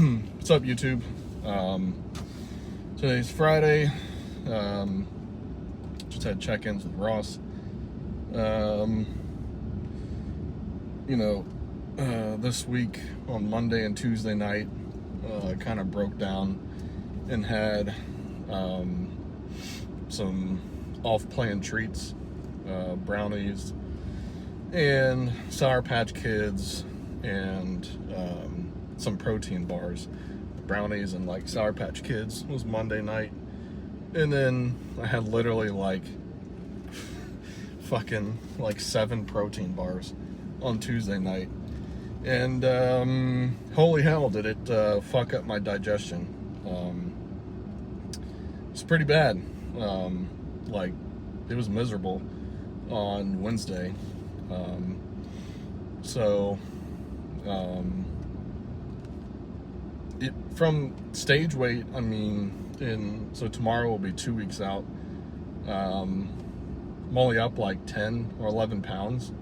What's up, YouTube? Today's Friday. Just had check-ins with Ross. This week on Monday and Tuesday night, I kind of broke down and had some off-plan treats, brownies and Sour Patch Kids and some protein bars. Brownies and like Sour Patch Kids was Monday night, and then I had literally like fucking like 7 protein bars on Tuesday night, and holy hell did it fuck up my digestion. It's pretty bad. Like, it was miserable on Wednesday. From stage weight, I mean, so tomorrow will be 2 weeks out. I'm only up like 10 or 11 pounds,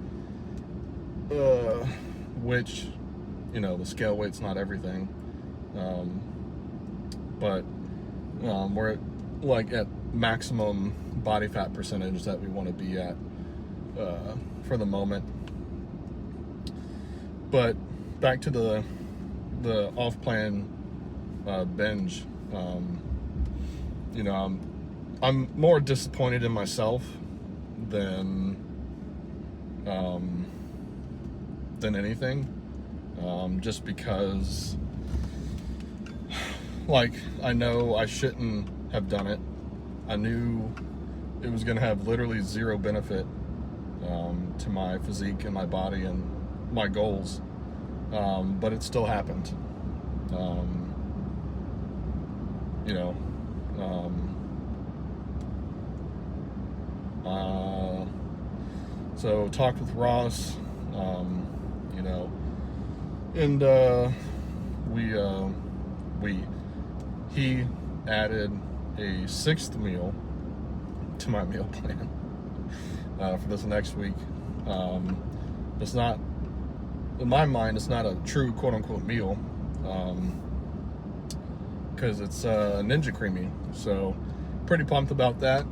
which, the scale weight's not everything. But we're at maximum body fat percentage that we want to be at for the moment. But back to the off-plan binge. I'm more disappointed in myself than anything. Just because, like, I know I shouldn't have done it. I knew it was going to have literally zero benefit to my physique and my body and my goals, but it still happened. So talked with Ross, and he added a 6th meal to my meal plan for this next week. It's not, in my mind, it's not a true quote-unquote meal, because it's Ninja Creamy, so pretty pumped about that.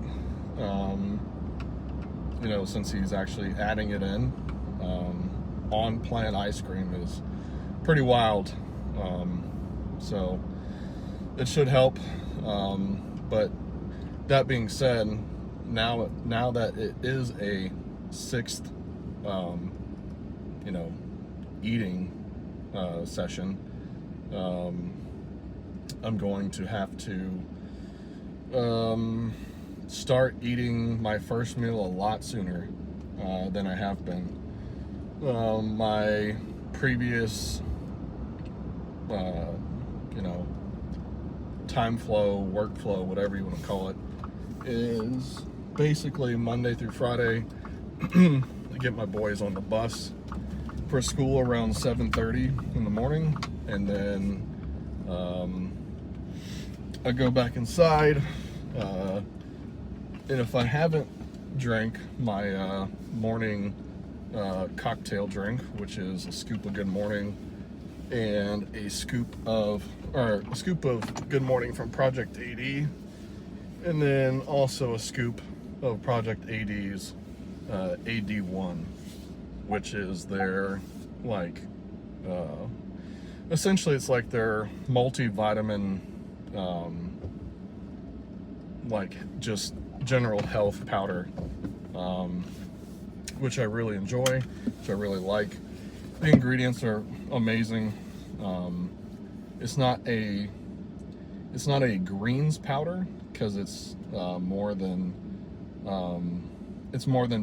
Since he's actually adding it in. On-plan ice cream is pretty wild, so it should help. But that being said, now that it is a 6th, eating session, I'm going to have to start eating my first meal a lot sooner than I have been. My previous, time flow, workflow, whatever you want to call it, is basically Monday through Friday. I get my boys on the bus for school around 7:30 in the morning, and then I go back inside, and if I haven't drank my morning cocktail drink, which is a scoop of Good Morning and a scoop of Good Morning from Project AD, and then also a scoop of Project AD's AD1, which is their essentially it's like their multivitamin, just general health powder, which I really enjoy, which I really like. The ingredients are amazing. It's not a greens powder, because it's more than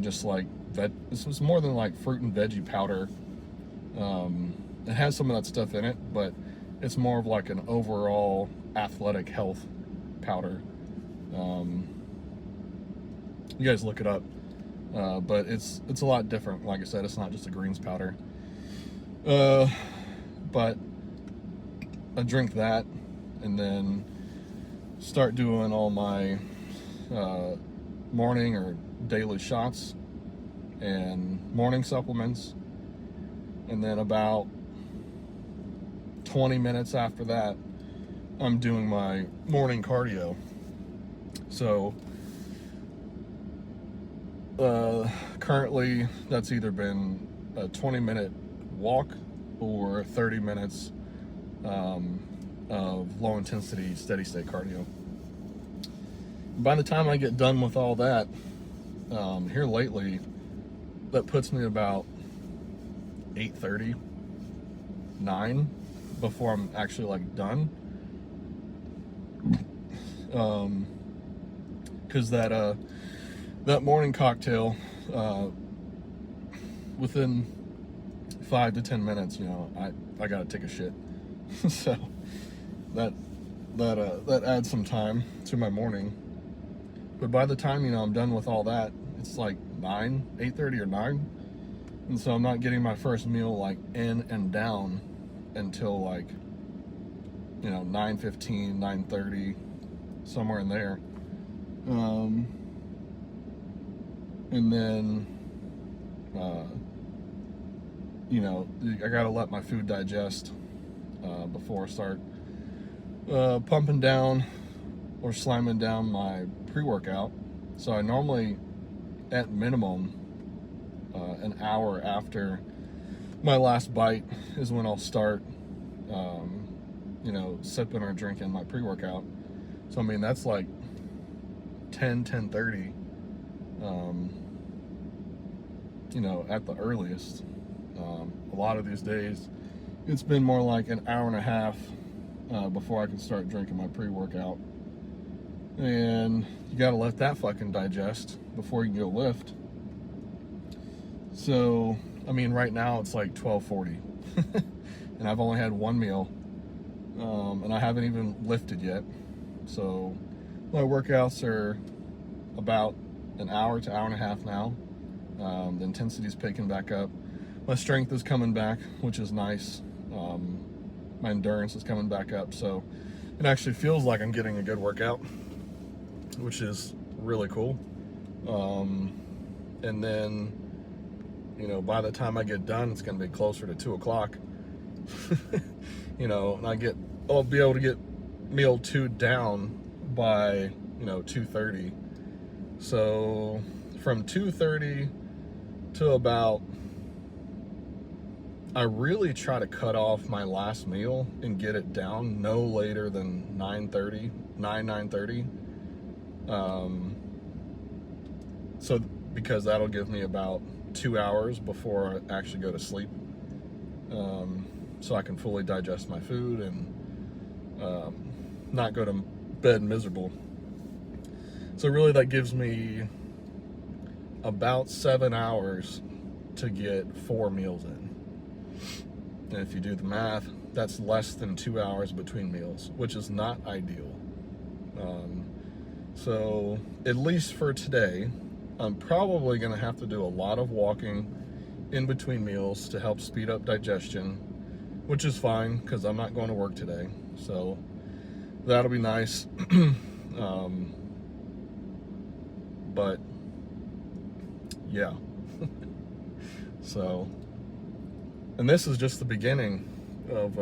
just like it's more than like fruit and veggie powder. It has some of that stuff in it, but it's more of like an overall athletic health powder. You guys look it up, but it's a lot different. Like I said, it's not just a greens powder. But I drink that, and then start doing all my morning or daily shots and morning supplements, and then about 20 minutes after that, I'm doing my morning cardio. So currently that's either been a 20-minute walk or 30 minutes of low intensity steady state cardio. By the time I get done with all that, here lately, that puts me about 8:30, 9 before I'm actually like done. Because that morning cocktail, within 5 to 10 minutes, you know, I gotta take a shit. So that adds some time to my morning. But by the time, you know, I'm done with all that, it's like 8:30 or 9. And so I'm not getting my first meal like in and down until like, you know, 9:15, 9:30, somewhere in there. And then, you know, I gotta let my food digest before I start pumping down or slamming down my pre-workout. So I normally, at minimum, an hour after my last bite is when I'll start, you know, sipping or drinking my pre-workout. So I mean, that's like 10:30, you know, at the earliest. A lot of these days, it's been more like an hour and a half before I can start drinking my pre-workout. And you gotta let that fucking digest before you can go lift. So, I mean, right now it's like 12:40, and I've only had one meal, and I haven't even lifted yet. So my workouts are about an hour to hour and a half now. The intensity's picking back up. My strength is coming back, which is nice. My endurance is coming back up, so it actually feels like I'm getting a good workout, which is really cool. And then, you know, by the time I get done, it's going to be closer to 2 o'clock. You know, and I'll be able to get meal 2 down by, you know, 2:30. So from 2:30 to about, I really try to cut off my last meal and get it down no later than 9:30. So because that'll give me about 2 hours before I actually go to sleep, so I can fully digest my food and not go to bed miserable. So really that gives me about 7 hours to get 4 meals in. And if you do the math, that's less than 2 hours between meals, which is not ideal. So at least for today, I'm probably going to have to do a lot of walking in between meals to help speed up digestion, which is fine because I'm not going to work today. So that'll be nice. But yeah. So, and this is just the beginning of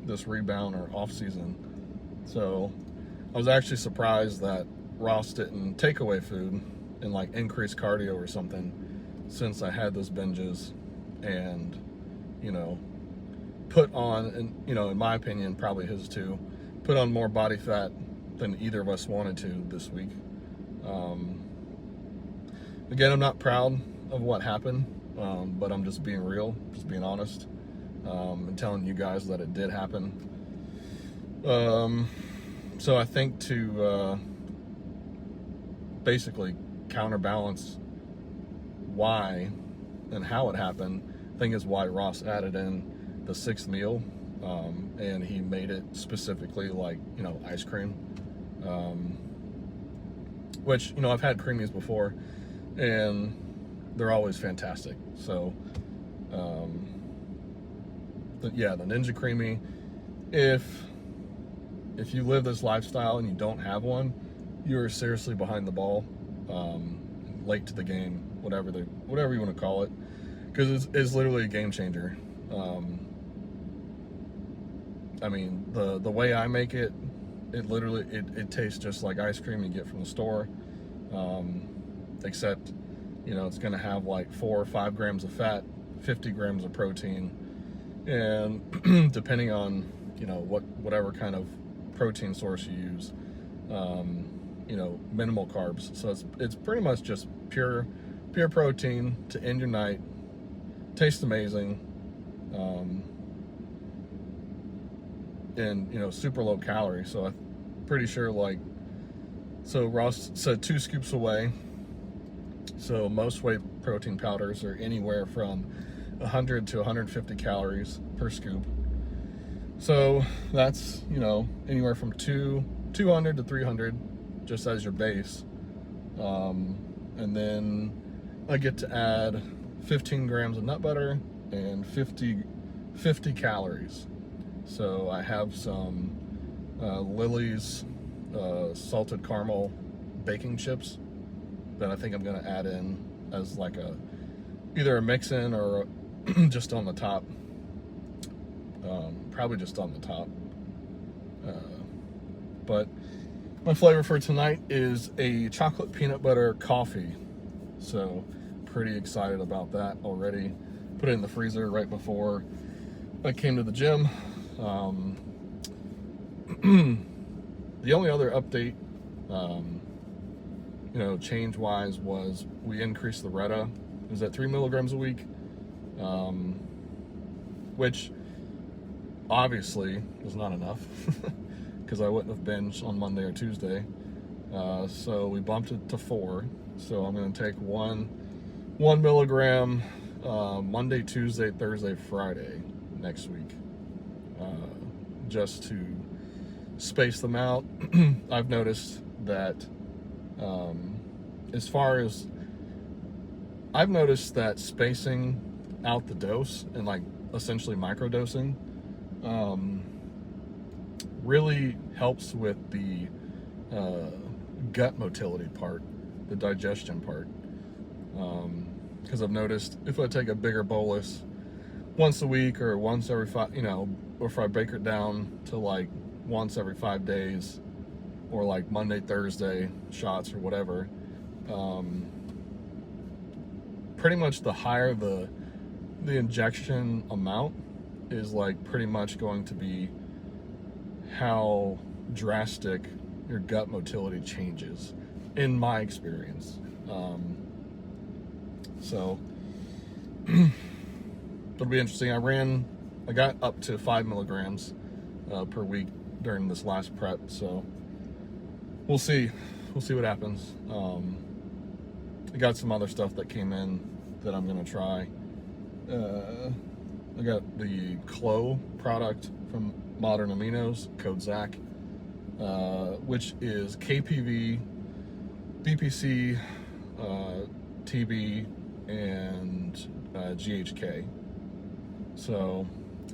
this rebound or off season. So I was actually surprised that Ross didn't take away food and like increase cardio or something, since I had those binges and, you know, put on, and you know, in my opinion, probably his too, put on more body fat than either of us wanted to this week. Again, I'm not proud of what happened, but I'm just being real, just being honest, and telling you guys that it did happen. So I think to basically counterbalance why and how it happened, I think is why Ross added in the 6th meal, and he made it specifically like, you know, ice cream, which, you know, I've had creamies before and they're always fantastic. So the Ninja Creamy, if you live this lifestyle and you don't have one, you're seriously behind the ball, late to the game, whatever you want to call it, because it's literally a game changer. I mean, the way I make it, it literally, it tastes just like ice cream you get from the store, except, you know, it's going to have like 4 or 5 grams of fat, 50 grams of protein, and depending on, you know, whatever kind of protein source you use, you know, minimal carbs. So it's pretty much just pure protein to end your night. Tastes amazing, and, you know, super low calorie. So I'm pretty sure, like, so Ross said 2 scoops away. So most whey protein powders are anywhere from 100 to 150 calories per scoop. So that's, you know, anywhere from 200 to 300 just as your base. And then I get to add 15 grams of nut butter and 50 calories. So I have some Lily's salted caramel baking chips that I think I'm gonna add in as like either a mix-in or just on the top. Probably just on the top. But my flavor for tonight is a chocolate peanut butter coffee. So pretty excited about that already. Put it in the freezer right before I came to the gym. The only other update, you know, change-wise, was we increased the Retta. It was at 3 milligrams a week, which obviously was not enough because I wouldn't have binged on Monday or Tuesday. So we bumped it to 4. So I'm going to take 1 milligram Monday, Tuesday, Thursday, Friday next week, just to space them out. I've noticed that as far as I've noticed that spacing out the dose and like essentially microdosing really helps with the gut motility part, the digestion part. Because I've noticed if I take a bigger bolus once a week or once every 5, you know, or if I break it down to like once every 5 days, or like Monday, Thursday shots or whatever, pretty much the higher the injection amount is like pretty much going to be how drastic your gut motility changes, in my experience. So it'll be interesting. I got up to 5 milligrams per week during this last prep, so we'll see what happens. I got some other stuff that came in that I'm gonna try. I got the Clo product from Modern Aminos, code Zach, which is KPV, BPC, TB, and GHK. So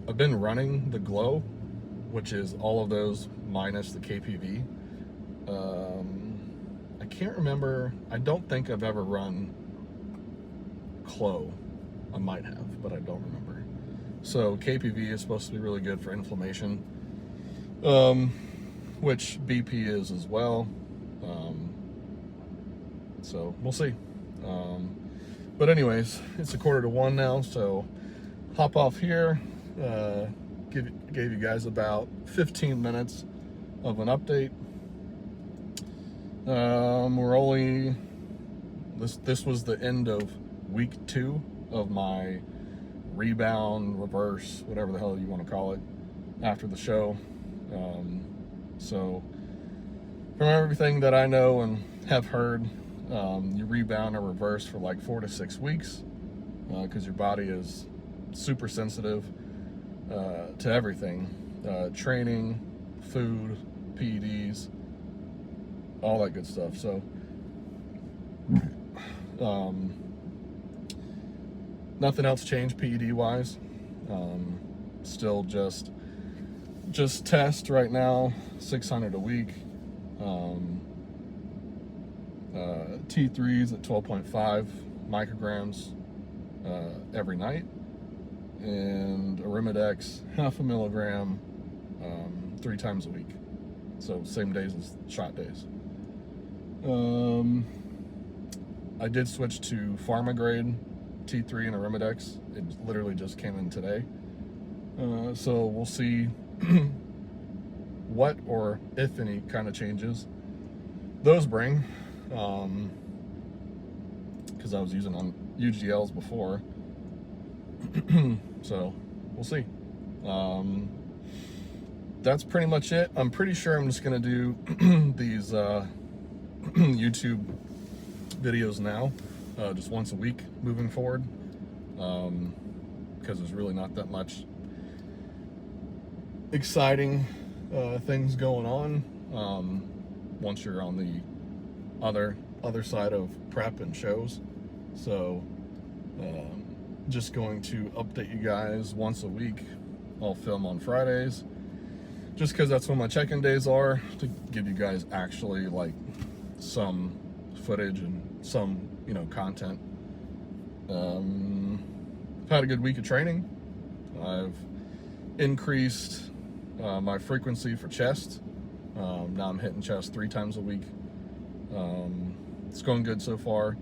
I've been running the Glow, which is all of those minus the KPV. I can't remember. I don't think I've ever run Clo. I might have, but I don't remember. So KPV is supposed to be really good for inflammation, which BP is as well. So we'll see. But anyways, it's 1:45 now, so hop off here. Gave you guys about 15 minutes of an update. We're only, this was the end of week 2 of my rebound, reverse, whatever the hell you want to call it, after the show. So from everything that I know and have heard, you rebound or reverse for like 4 to 6 weeks, because your body is super sensitive to everything, training, food, PEDs, all that good stuff. So nothing else changed PED wise. Still just test right now, 600 a week. T3s at 12.5 micrograms every night, and Arimidex 0.5 milligram 3 times a week. So same days as shot days. I did switch to pharma grade T3 and Arimidex. It literally just came in today. So we'll see what or if any kind of changes those bring. Because I was using on UGLs before. So we'll see. That's pretty much it. I'm pretty sure I'm just going to do these YouTube videos now, just once a week moving forward, because there's really not that much exciting things going on once you're on the other side of prep and shows. So just going to update you guys once a week. I'll film on Fridays just because that's when my check-in days are, to give you guys actually like some footage and some, you know, content. I've had a good week of training. I've increased my frequency for chest. Now I'm hitting chest 3 times a week. It's going good so far.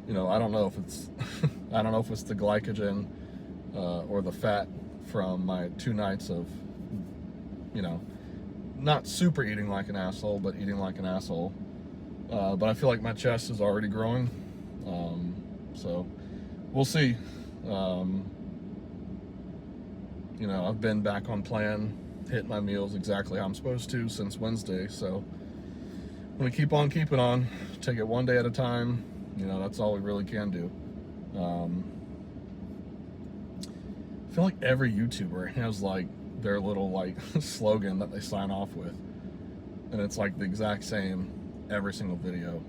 You know, I don't know if it's I don't know if it's the glycogen or the fat from my 2 nights of, you know, not super eating like an asshole, but eating like an asshole. But I feel like my chest is already growing. So we'll see. You know, I've been back on plan, hitting my meals exactly how I'm supposed to since Wednesday. So I'm gonna keep on keeping on, take it one day at a time. You know, that's all we really can do. I feel like every YouTuber has like their little like slogan that they sign off with, and it's like the exact same every single video.